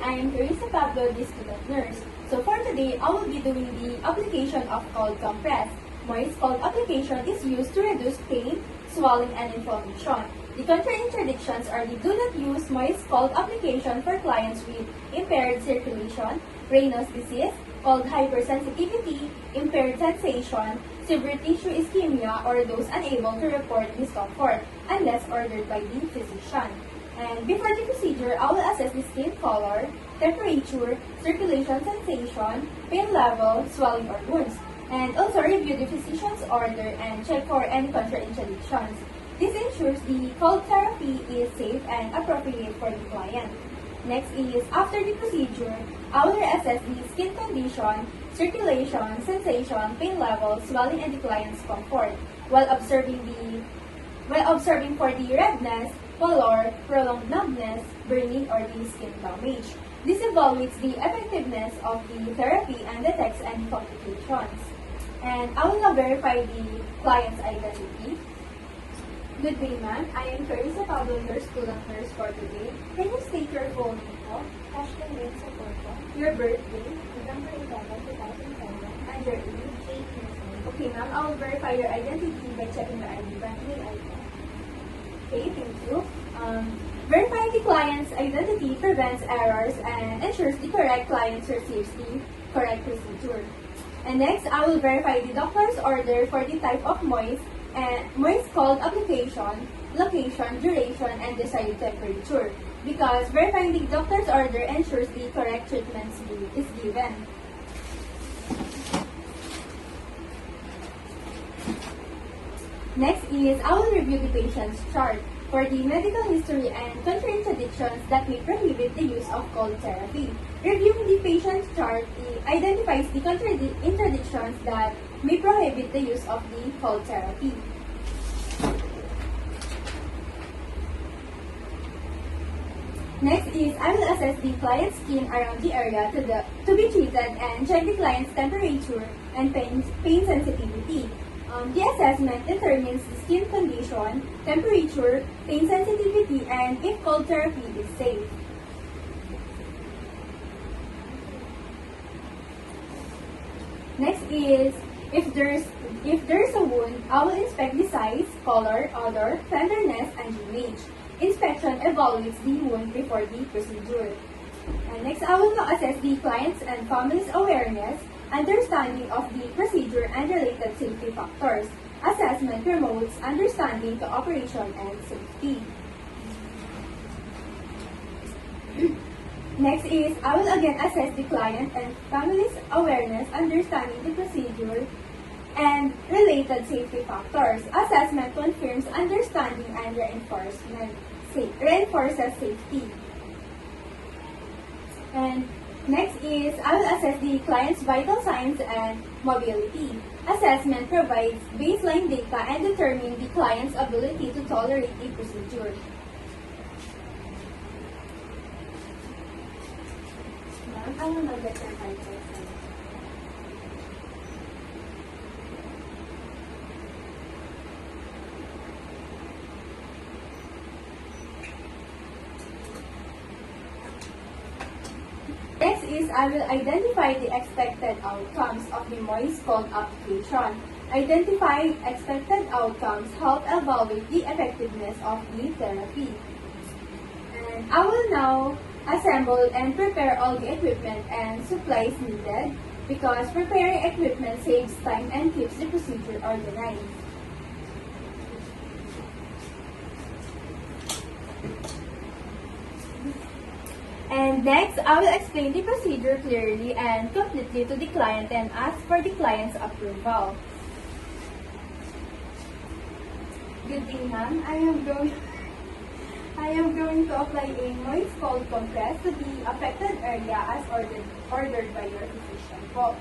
I am Carissa Pablo, the student nurse. So for today, I will be doing the application of cold compress. Moist cold application is used to reduce pain, swelling, and inflammation. The contraindictions are the do not use moist cold application for clients with impaired circulation, Raynaud's disease, cold hypersensitivity, impaired sensation, severe tissue ischemia, or those unable to report discomfort unless ordered by the physician. And before the procedure, I will assess the skin color, temperature, circulation sensation, pain level, swelling, or wounds, and also review the physician's order and check for any contraindictions. This ensures the cold therapy is safe and appropriate for the client. Next is, after the procedure, I will assess the skin condition, circulation, sensation, pain level, swelling, and the client's comfort, while observing for the redness, color, prolonged numbness, burning, or the skin damage. This evaluates the effectiveness of the therapy and detects any complications. And I will now verify the client's identity. Good day, ma'am. I am Carissa Pablo, your student nurse for today. Can you state your full name po? Ashton Lynn Socorro, Your birthday, November 11, 2007, and your age? 8 years old. Okay, ma'am. I will verify your identity by checking your ID. May I po? Okay, thank you. Verifying the client's identity prevents errors and ensures the correct client receives the correct procedure. And next, I will verify the doctor's order for the type of moist cold application, location, duration, and desired temperature. Because verifying the doctor's order ensures the correct treatment is given. Next is, I will review the patient's chart for the medical history and contraindictions that may prohibit the use of cold therapy. Reviewing the patient's chart identifies the contraindictions that may prohibit the use of the cold therapy. Next is, I will assess the client's skin around the area to be treated and check the client's temperature and pain sensitivity. The assessment determines the skin condition, temperature, pain sensitivity, and if cold therapy is safe. Next is, if there's a wound, I will inspect the size, color, odor, tenderness, and drainage. Inspection evaluates the wound before the procedure. And next, I will now assess the client's and family's awareness, understanding of the procedure, and related safety factors. Assessment promotes understanding, cooperation, and safety. Next is, I will again assess the client and family's awareness, understanding the procedure, and related safety factors. Assessment confirms understanding and reinforces safety. And next is, I will assess the client's vital signs and mobility. Assessment provides baseline data and determines the client's ability to tolerate the procedure. Ma'am, I will now get your vital signs. Next is, I will identify the expected outcomes of the moist cold application. Identify expected outcomes help evaluate the effectiveness of the therapy. And I will now assemble and prepare all the equipment and supplies needed because preparing equipment saves time and keeps the procedure organized. And next, I will explain the procedure clearly and completely to the client and ask for the client's approval. Good day, ma'am. I am going to apply a moist cold compress to the affected area as ordered by your physician po.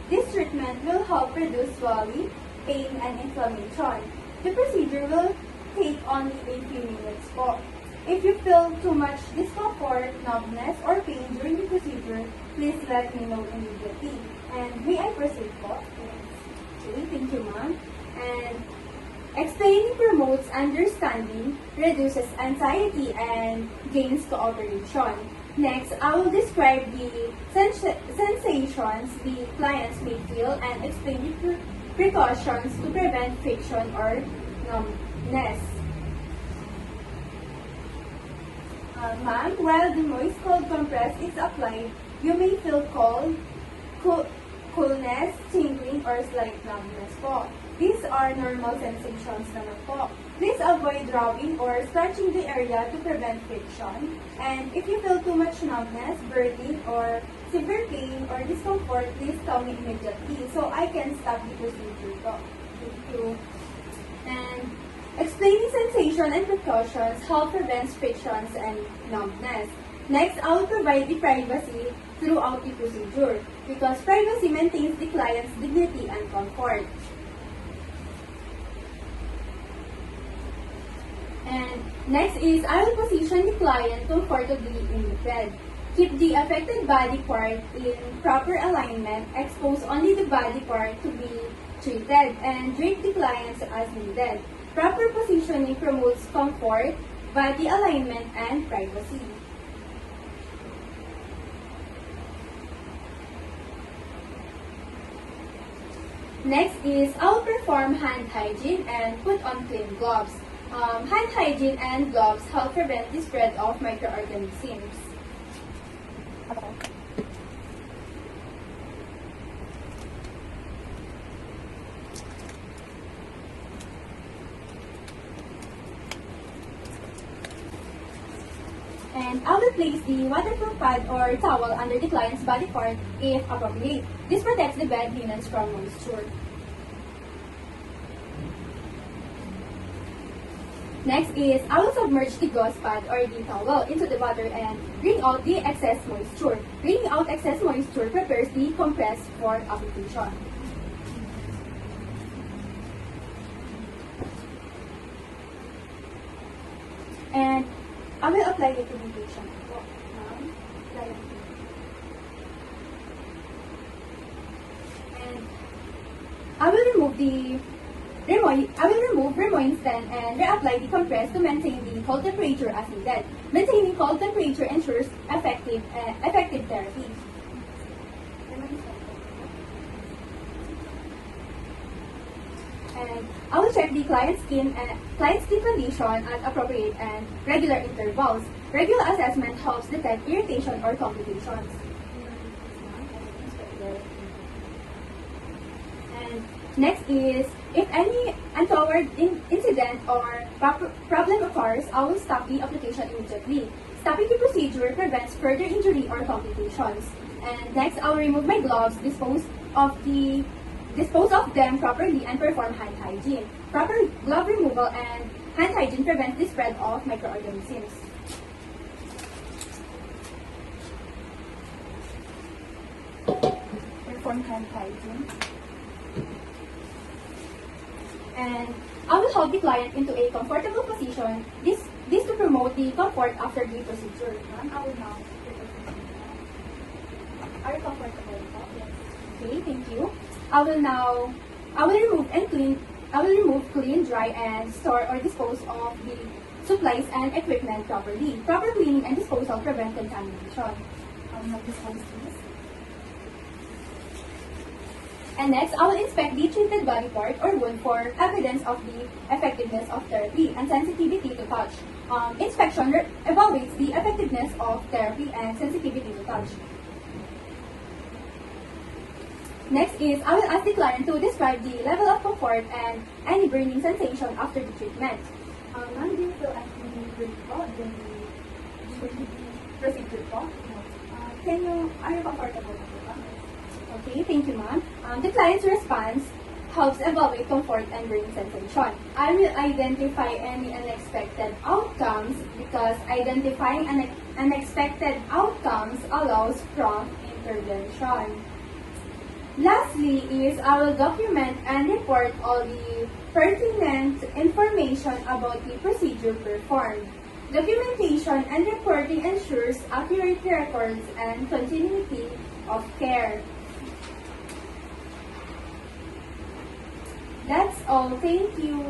This treatment will help reduce swelling, pain, and inflammation. The procedure will take only a few minutes po. If you feel too much discomfort, numbness, or pain during the procedure, please let me know immediately. And may I proceed po? Okay, thank you, ma'am. And explaining promotes understanding, reduces anxiety, and gains cooperation. Next, I will describe the sensations the clients may feel and explain the precautions to prevent friction or numbness. Ma'am, while the moist cold compress is applied, you may feel coolness, tingling, or slight numbness po. These are normal sensations naman po. Please avoid rubbing or scratching the area to prevent friction. And if you feel too much numbness, burning, or severe pain or discomfort, please tell me immediately so I can stop the procedure po. Thank you. And explaining sensation and precautions help prevent frictions and numbness. Next, I will provide the privacy throughout the procedure because privacy maintains the client's dignity and comfort. And next is, I will position the client comfortably in the bed. Keep the affected body part in proper alignment, expose only the body part to be treated, and drape the clients as needed. Proper positioning promotes comfort, body alignment, and privacy. Next is, I'll perform hand hygiene and put on clean gloves. Hand hygiene and gloves help prevent the spread of microorganisms. And I will place the waterproof pad or towel under the client's body part if appropriate. This protects the bed linens from moisture. Next is, I will submerge the gauze pad or the towel into the water and wring out the excess moisture. Wringing out excess moisture prepares the compress for application. And I will apply it to the patient. And I will remove Remoin stand and reapply the compress to maintain the cold temperature as needed. Maintaining cold temperature ensures effective therapy. And I will check the client's skin condition at appropriate and regular intervals. Regular assessment helps detect irritation or complications. And next is, if any untoward incident or problem occurs, I will stop the application immediately. Stopping the procedure prevents further injury or complications. And next, I will remove my gloves, dispose of them properly, and perform hand hygiene. Proper glove removal and hand hygiene prevents the spread of microorganisms. Perform hand hygiene. And I will hold the client into a comfortable position. This to promote the comfort after the procedure. I will now. Are you comfortable? Yes. Okay, thank you. I will remove, clean, dry, and store or dispose of the supplies and equipment properly. Proper cleaning and disposal prevent contamination. Dispose this. And next, I will inspect the treated body part or wound for evidence of the effectiveness of therapy and sensitivity to touch. Inspection evaluates the effectiveness of therapy and sensitivity to touch. Next is, I will ask the client to describe the level of comfort and any burning sensation after the treatment. Ma'am, do you feel any burning during the procedure po? Are you comfortable? Okay, thank you, ma'am. The client's response helps evaluate comfort and burning sensation. I will identify any unexpected outcomes because identifying unexpected outcomes allows prompt intervention. Lastly is, I will document and report all the pertinent information about the procedure performed. Documentation and reporting ensures accurate records and continuity of care. That's all. Thank you.